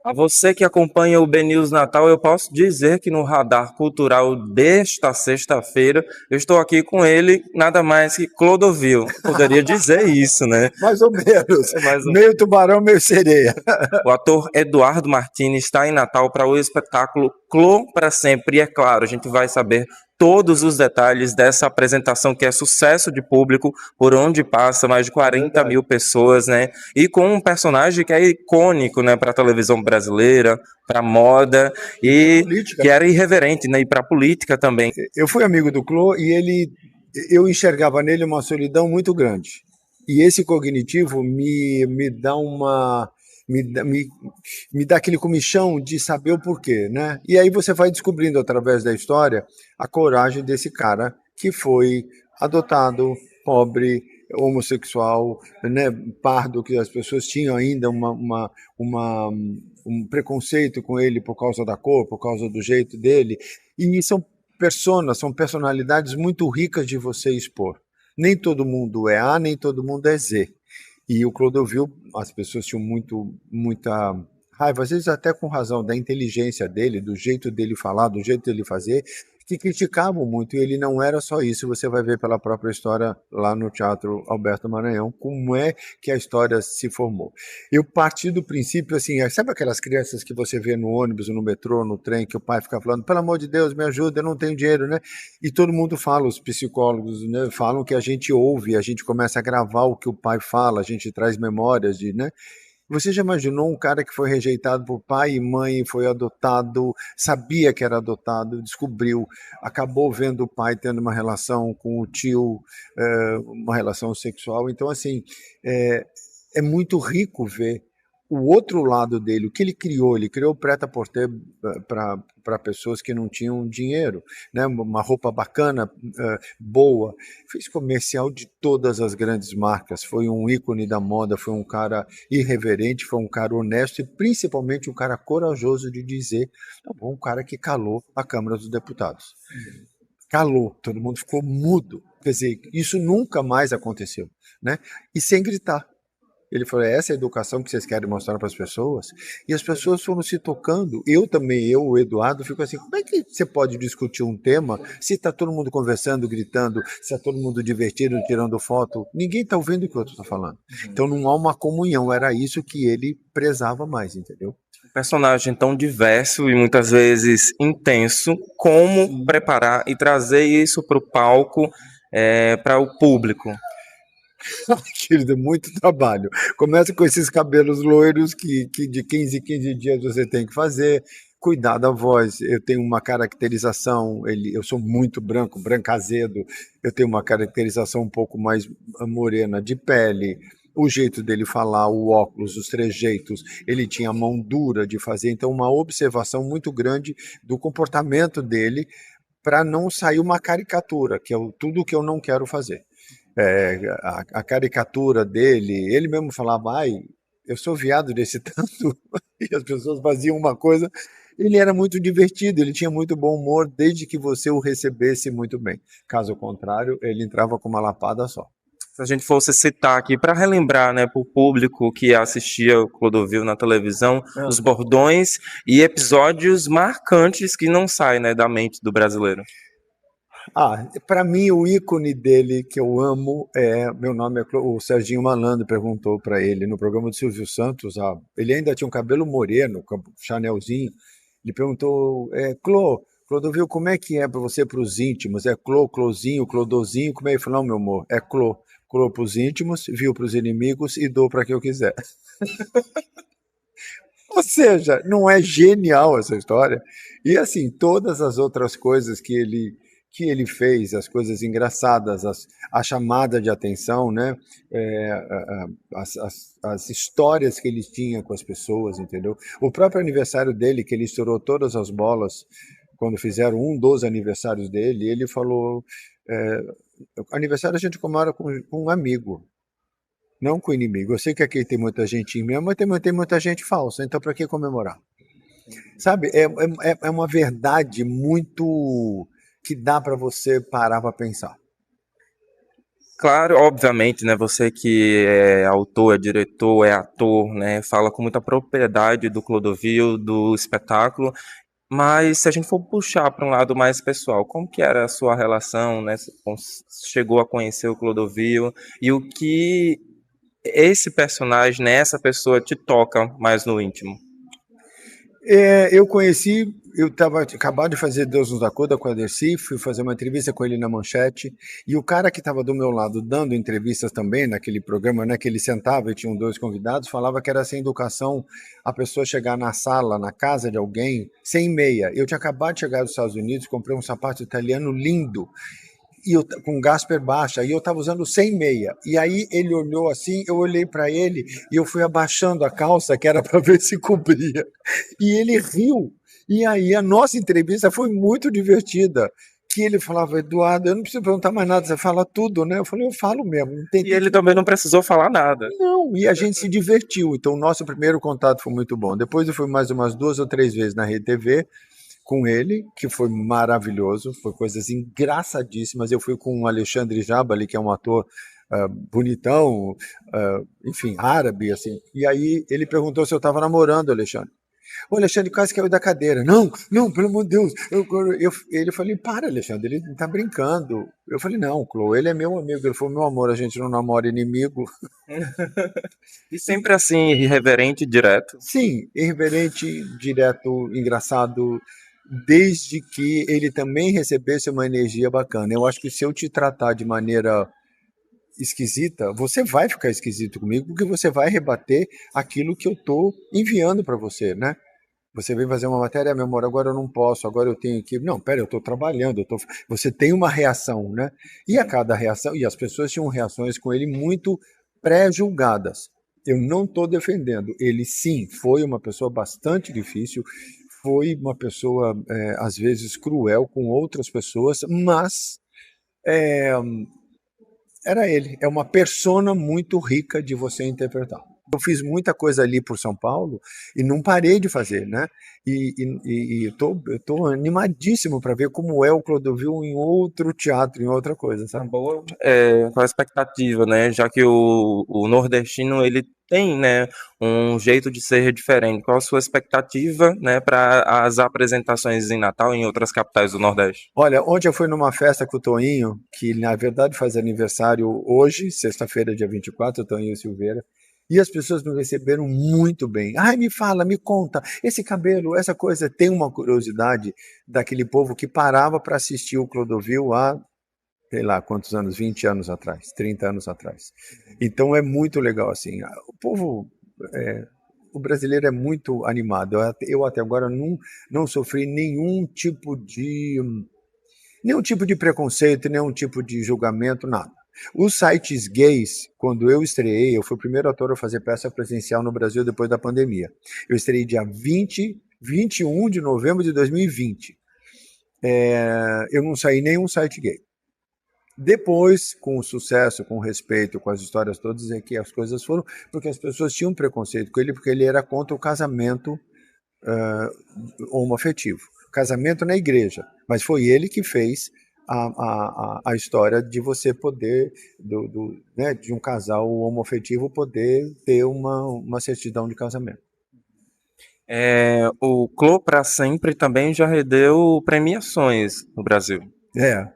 A você que acompanha o BNews Natal, eu posso dizer que no radar cultural desta sexta-feira, eu estou aqui com ele, nada mais que Clodovil. Poderia dizer isso, né? Mais ou menos. Mas Meio tubarão, meio sereia. o ator Eduardo Martini está em Natal para o espetáculo Clô para Sempre. E é claro, a gente vai saber todos os detalhes dessa apresentação que é sucesso de público, por onde passa mais de 40 mil pessoas, né? E com um personagem que é icônico, né, para a televisão brasileira, para a moda e Política, que né? era irreverente, né, e para a política também. Eu fui amigo do Clô e eu enxergava nele uma solidão muito grande. E esse cognitivo me dá uma me dá, me dá aquele comichão de saber o porquê, né? E aí você vai descobrindo através da história a coragem desse cara que foi adotado, pobre, homossexual, né, pardo, que as pessoas tinham ainda uma um preconceito com ele por causa da cor, por causa do jeito dele. E são personalidades muito ricas de você expor. Nem todo mundo é A, nem todo mundo é Z. E o Clodovil, as pessoas tinham muita raiva, às vezes até com razão, da inteligência dele, do jeito dele falar, do jeito dele fazer, que criticavam muito, e ele não era só isso, você vai ver pela própria história lá no Teatro Alberto Maranhão, como é que a história se formou. Eu parti do princípio, assim, sabe aquelas crianças que você vê no ônibus, no metrô, no trem, que o pai fica falando, pelo amor de Deus, me ajuda, eu não tenho dinheiro, né? E todo mundo fala, os psicólogos, né, falam que a gente ouve, a gente começa a gravar o que o pai fala, a gente traz memórias de, né? Você já imaginou um cara que foi rejeitado por pai e mãe, foi adotado, sabia que era adotado, descobriu, acabou vendo o pai tendo uma relação com o tio, uma relação sexual. Então, assim, é, é muito rico ver o outro lado dele, o que ele criou o prêt-à-porter para pessoas que não tinham dinheiro, né? Uma roupa bacana, boa, fez comercial de todas as grandes marcas, foi um ícone da moda, foi um cara irreverente, foi um cara honesto e principalmente um cara corajoso de dizer, tá bom, um cara que calou a Câmara dos Deputados. Calou, todo mundo ficou mudo, quer dizer, isso nunca mais aconteceu, né? E sem gritar. Ele falou, essa é a educação que vocês querem mostrar para as pessoas? E as pessoas foram se tocando. Eu também, o Eduardo, fico assim, como é que você pode discutir um tema se está todo mundo conversando, gritando, se está todo mundo divertido, tirando foto? Ninguém está ouvindo o que o outro está falando. Então não há uma comunhão, era isso que ele prezava mais, entendeu? Um personagem tão diverso e muitas vezes intenso, como preparar e trazer isso para o palco, para o público? Querido, muito trabalho. Começa com esses cabelos loiros que de 15 em 15 dias você tem que fazer, cuidar da voz. Eu tenho uma caracterização, eu sou muito branco, brancazedo, eu tenho uma caracterização um pouco mais morena de pele, o jeito dele falar, o óculos, os trejeitos, ele tinha a mão dura de fazer, então uma observação muito grande do comportamento dele para não sair uma caricatura, que é tudo que eu não quero fazer. A caricatura dele, ele mesmo falava, ai, eu sou viado desse tanto, e as pessoas faziam uma coisa. Ele era muito divertido, ele tinha muito bom humor, desde que você o recebesse muito bem. Caso contrário, ele entrava com uma lapada só. Se a gente fosse citar aqui para relembrar, né, para o público que assistia o Clodovil na televisão, os bordões e episódios marcantes que não saem, né, da mente do brasileiro. Para mim, o ícone dele que eu amo meu nome é o Serginho Malandro perguntou para ele no programa do Silvio Santos, ele ainda tinha um cabelo moreno, com Chanelzinho, ele perguntou, Clodovil, como é que é para você para os íntimos? É Clozinho, Clodozinho? Como é? Ele falou, não, meu amor, é Clô para os íntimos, viu para os inimigos e dou para quem eu quiser. Ou seja, não é genial essa história? E assim, todas as outras coisas que ele fez, as coisas engraçadas, a chamada de atenção, né? As histórias que ele tinha com as pessoas, entendeu? O próprio aniversário dele, que ele estourou todas as bolas, quando fizeram um dos aniversários dele, ele falou, aniversário a gente comemora com um amigo, não com o inimigo. Eu sei que aqui tem muita gente mesmo, mas tem muita gente falsa, então para que comemorar? Sabe, é uma verdade muito que dá para você parar para pensar. Claro, obviamente, né, você que é autor, é diretor, é ator, né, fala com muita propriedade do Clodovil, do espetáculo, mas se a gente for puxar para um lado mais pessoal, como que era a sua relação, né, chegou a conhecer o Clodovil e o que esse personagem, né, essa pessoa te toca mais no íntimo? Eu conheci, eu estava acabado de fazer Deus nos acuda com a Dercy, fui fazer uma entrevista com ele na Manchete, e o cara que estava do meu lado dando entrevistas também naquele programa, né, que ele sentava e tinham dois convidados, falava que era sem educação a pessoa chegar na sala, na casa de alguém, sem meia. Eu tinha acabado de chegar dos Estados Unidos, comprei um sapato italiano lindo, e eu, com Gasper baixa, e eu estava usando sem meia. E aí ele olhou assim, eu olhei para ele e eu fui abaixando a calça, que era para ver se cobria. E ele riu. E aí a nossa entrevista foi muito divertida. Que ele falava, Eduardo, eu não preciso perguntar mais nada, você fala tudo, né? Eu falei, eu falo mesmo, não tem, E ele também não precisou falar nada. não, e a gente se divertiu. Então, o nosso primeiro contato foi muito bom. Depois eu fui mais umas 2 ou 3 vezes na Rede TV com ele, que foi maravilhoso, foi coisas engraçadíssimas. Eu fui com o Alexandre Jabali, que é um ator bonitão, enfim, árabe, assim. E aí ele perguntou se eu estava namorando o Alexandre. O Alexandre quase caiu da cadeira. Não, não, pelo amor de Deus. Ele falou, para, Alexandre, ele está brincando. Eu falei, não, Clô, ele é meu amigo. Ele falou, meu amor, a gente não namora inimigo. E sempre assim, irreverente e direto. Sim, irreverente, direto, engraçado, desde que ele também recebesse uma energia bacana. Eu acho que se eu te tratar de maneira esquisita, você vai ficar esquisito comigo, porque você vai rebater aquilo que eu estou enviando para você, né? Você vem fazer uma matéria, meu amor, agora eu não posso, agora eu tenho que. Não, pera, eu estou trabalhando, você tem uma reação, né? E a cada reação, e as pessoas tinham reações com ele muito pré-julgadas. Eu não estou defendendo. Ele, sim, foi uma pessoa bastante difícil, foi uma pessoa, às vezes, cruel com outras pessoas, mas é, era ele. É uma persona muito rica de você interpretar. Eu fiz muita coisa ali por São Paulo e não parei de fazer, né? E eu tô animadíssimo para ver como é o Clodovil em outro teatro, em outra coisa, Uma sabe? boa qual a expectativa, né? Já que o nordestino ele tem, né, um jeito de ser diferente. Qual a sua expectativa, né, para as apresentações em Natal e em outras capitais do Nordeste? Olha, ontem eu fui numa festa com o Toinho, que na verdade faz aniversário hoje, sexta-feira, dia 24, o Toinho Silveira, e as pessoas me receberam muito bem. Ai, me fala, me conta, esse cabelo, essa coisa. Tem uma curiosidade daquele povo que parava para assistir o Clodovil há, sei lá, quantos anos, 20 anos atrás, 30 anos atrás. Então é muito legal, assim. O povo, é, o brasileiro é muito animado. Eu até agora não sofri nenhum tipo de preconceito, nenhum tipo de julgamento, nada. Os sites gays, quando eu estreiei, eu fui o primeiro ator a fazer peça presencial no Brasil depois da pandemia. Eu estreiei dia 21 de novembro de 2020. Eu não saí em nenhum site gay. Depois, com o sucesso, com o respeito, com as histórias todas, é que as coisas foram, porque as pessoas tinham preconceito com ele, porque ele era contra o casamento homoafetivo. Casamento na igreja, mas foi ele que fez a história de você poder, né, de um casal homoafetivo poder ter uma certidão de casamento. O Clô para Sempre também já rendeu premiações no Brasil. É,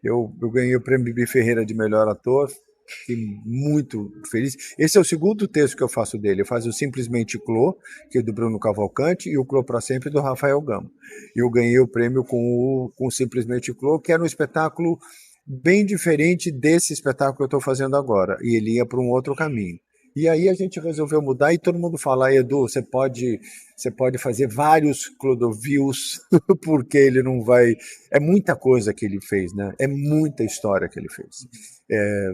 eu ganhei o prêmio Bibi Ferreira de melhor ator, fiquei muito feliz. Esse é o segundo texto que eu faço dele. Eu faço o Simplesmente Clô, que é do Bruno Cavalcante, e o Clô para Sempre do Rafael Gama. E eu ganhei o prêmio com o Simplesmente Clô, que era um espetáculo bem diferente desse espetáculo que eu estou fazendo agora. E ele ia para um outro caminho. E aí a gente resolveu mudar e todo mundo fala, Edu, você pode fazer vários Clodovils, porque ele não vai. É muita coisa que ele fez, né? É muita história que ele fez.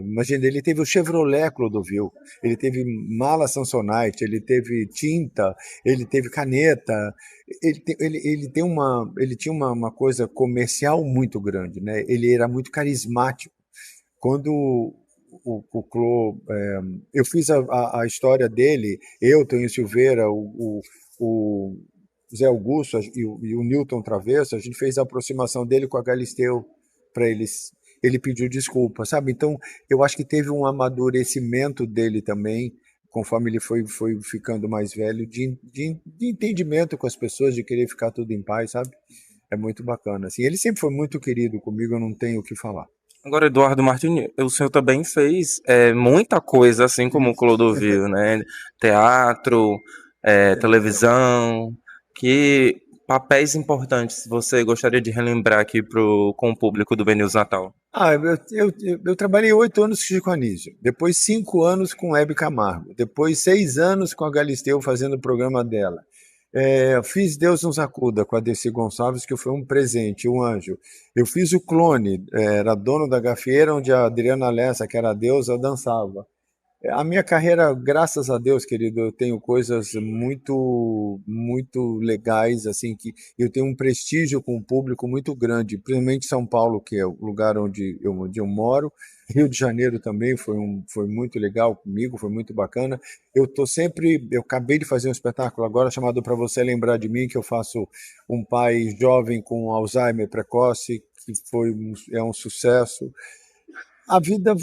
Imagina, ele teve o Chevrolet Clodovil, ele teve mala Samsonite, ele teve tinta, ele teve caneta, ele tinha uma coisa comercial muito grande, né? Ele era muito carismático. Quando o Clô, eu fiz a história dele, eu, Tonho Silveira, o Zé Augusto e o Newton Travesso, a gente fez a aproximação dele com a Galisteu para eles ele pediu desculpa, sabe? Então, eu acho que teve um amadurecimento dele também, conforme ele foi ficando mais velho, de entendimento com as pessoas, de querer ficar tudo em paz, sabe? É muito bacana, assim. Ele sempre foi muito querido comigo, eu não tenho o que falar. Agora, Eduardo Martini, o senhor também fez muita coisa, assim como o Clodovil, né? Teatro, televisão. Que papéis importantes você gostaria de relembrar aqui com o público do BNews Natal? Eu trabalhei 8 anos com Chico Anísio, depois 5 anos com Hebe Camargo, depois 6 anos com a Galisteu fazendo o programa dela. Fiz Deus nos acuda com a Desi Gonçalves, que foi um presente, um anjo. Eu fiz o Clone, era dono da gafieira, onde a Adriana Lessa, que era a deusa, dançava. A minha carreira, graças a Deus, querido, eu tenho coisas muito, muito legais, assim, que eu tenho um prestígio com o público muito grande, principalmente São Paulo, que é o lugar onde eu moro. Rio de Janeiro também foi muito legal comigo, foi muito bacana. Eu acabei de fazer um espetáculo agora chamado Para Você Lembrar de Mim, que eu faço um pai jovem com Alzheimer precoce, que é um sucesso. A vida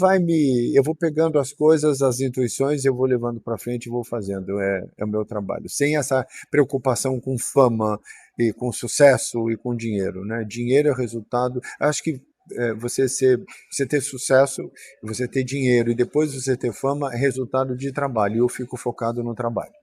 eu vou pegando as coisas, as intuições, eu vou levando para frente e vou fazendo. É o meu trabalho. Sem essa preocupação com fama e com sucesso e com dinheiro, né? Dinheiro é o resultado. Acho que você ter sucesso, você ter dinheiro e depois você ter fama é resultado de trabalho. E eu fico focado no trabalho.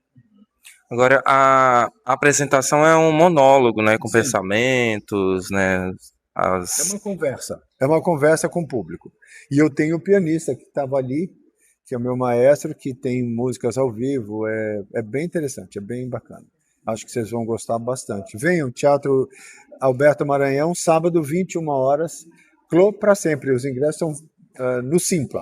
Agora, a apresentação é um monólogo, né? Com Sim. pensamentos, né? É As... uma conversa. É uma conversa com o público. E eu tenho o pianista que estava ali, que é o meu maestro, que tem músicas ao vivo. É bem interessante, é bem bacana. Acho que vocês vão gostar bastante. Venham, Teatro Alberto Maranhão, sábado, 21 horas. Clô para sempre. Os ingressos são no Simpla.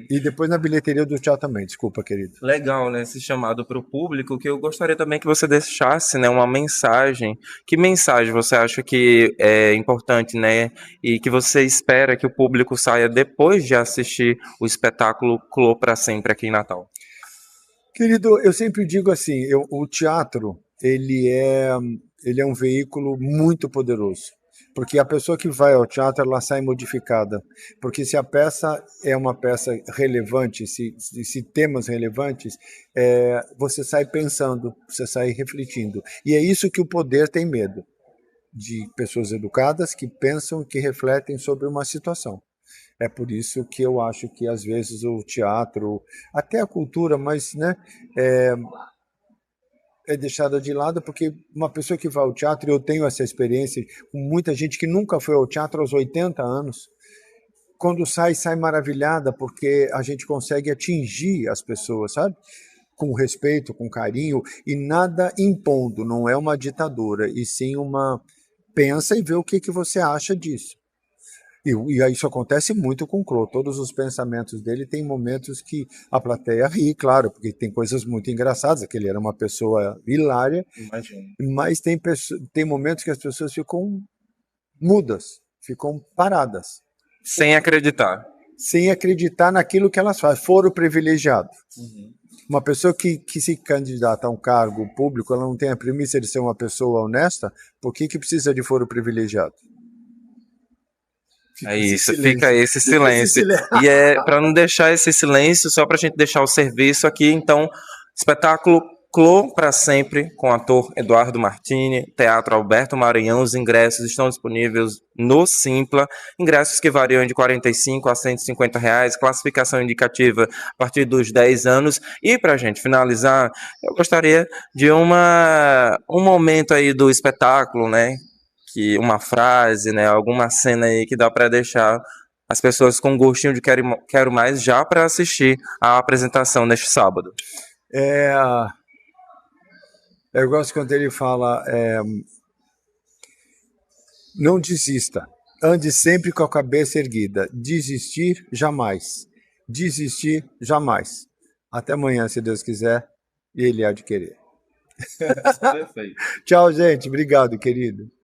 E depois na bilheteria do teatro também. Desculpa, querido. Legal, né? Esse chamado para o público, que eu gostaria também que você deixasse, né, uma mensagem. Que mensagem você acha que é importante, né? E que você espera que o público saia depois de assistir o espetáculo Clô para sempre aqui em Natal? Querido, eu sempre digo assim, o teatro, ele é um veículo muito poderoso, porque a pessoa que vai ao teatro, ela sai modificada, porque se a peça é uma peça relevante, se temas relevantes, você sai pensando, você sai refletindo, e é isso que o poder tem medo, de pessoas educadas que pensam e que refletem sobre uma situação. É por isso que eu acho que às vezes o teatro, até a cultura, mas né, é, é deixada de lado porque uma pessoa que vai ao teatro, e eu tenho essa experiência com muita gente que nunca foi ao teatro aos 80 anos, quando sai maravilhada porque a gente consegue atingir as pessoas, sabe? Com respeito, com carinho e nada impondo, não é uma ditadura, e sim uma pensa e vê o que você acha disso. E isso acontece muito com o Crow. Todos os pensamentos dele tem momentos que a plateia ri, claro, porque tem coisas muito engraçadas, que ele era uma pessoa hilária, Imagino. mas tem momentos que as pessoas ficam mudas, ficam paradas, Sem acreditar. sem acreditar naquilo que elas fazem. Foro privilegiado. Uma pessoa que se candidata a um cargo público, ela não tem a premissa de ser uma pessoa honesta, por que precisa de foro privilegiado? É isso, fica esse Fica esse silêncio. silêncio. E é para não deixar esse silêncio, só para a gente deixar o serviço aqui, então, espetáculo Clô para sempre, com o ator Eduardo Martini, Teatro Alberto Maranhão. Os ingressos estão disponíveis no Simpla, ingressos que variam de R$ 45 a R$ 150, classificação indicativa a partir dos 10 anos. E para a gente finalizar, eu gostaria de um momento aí do espetáculo, né? Que uma frase, né, alguma cena aí que dá para deixar as pessoas com gostinho de quero mais já para assistir a apresentação neste sábado. É, eu gosto quando ele fala, não desista, ande sempre com a cabeça erguida, desistir jamais, desistir jamais. Até amanhã, se Deus quiser, ele há de querer. Perfeito. Tchau, gente, obrigado, querido.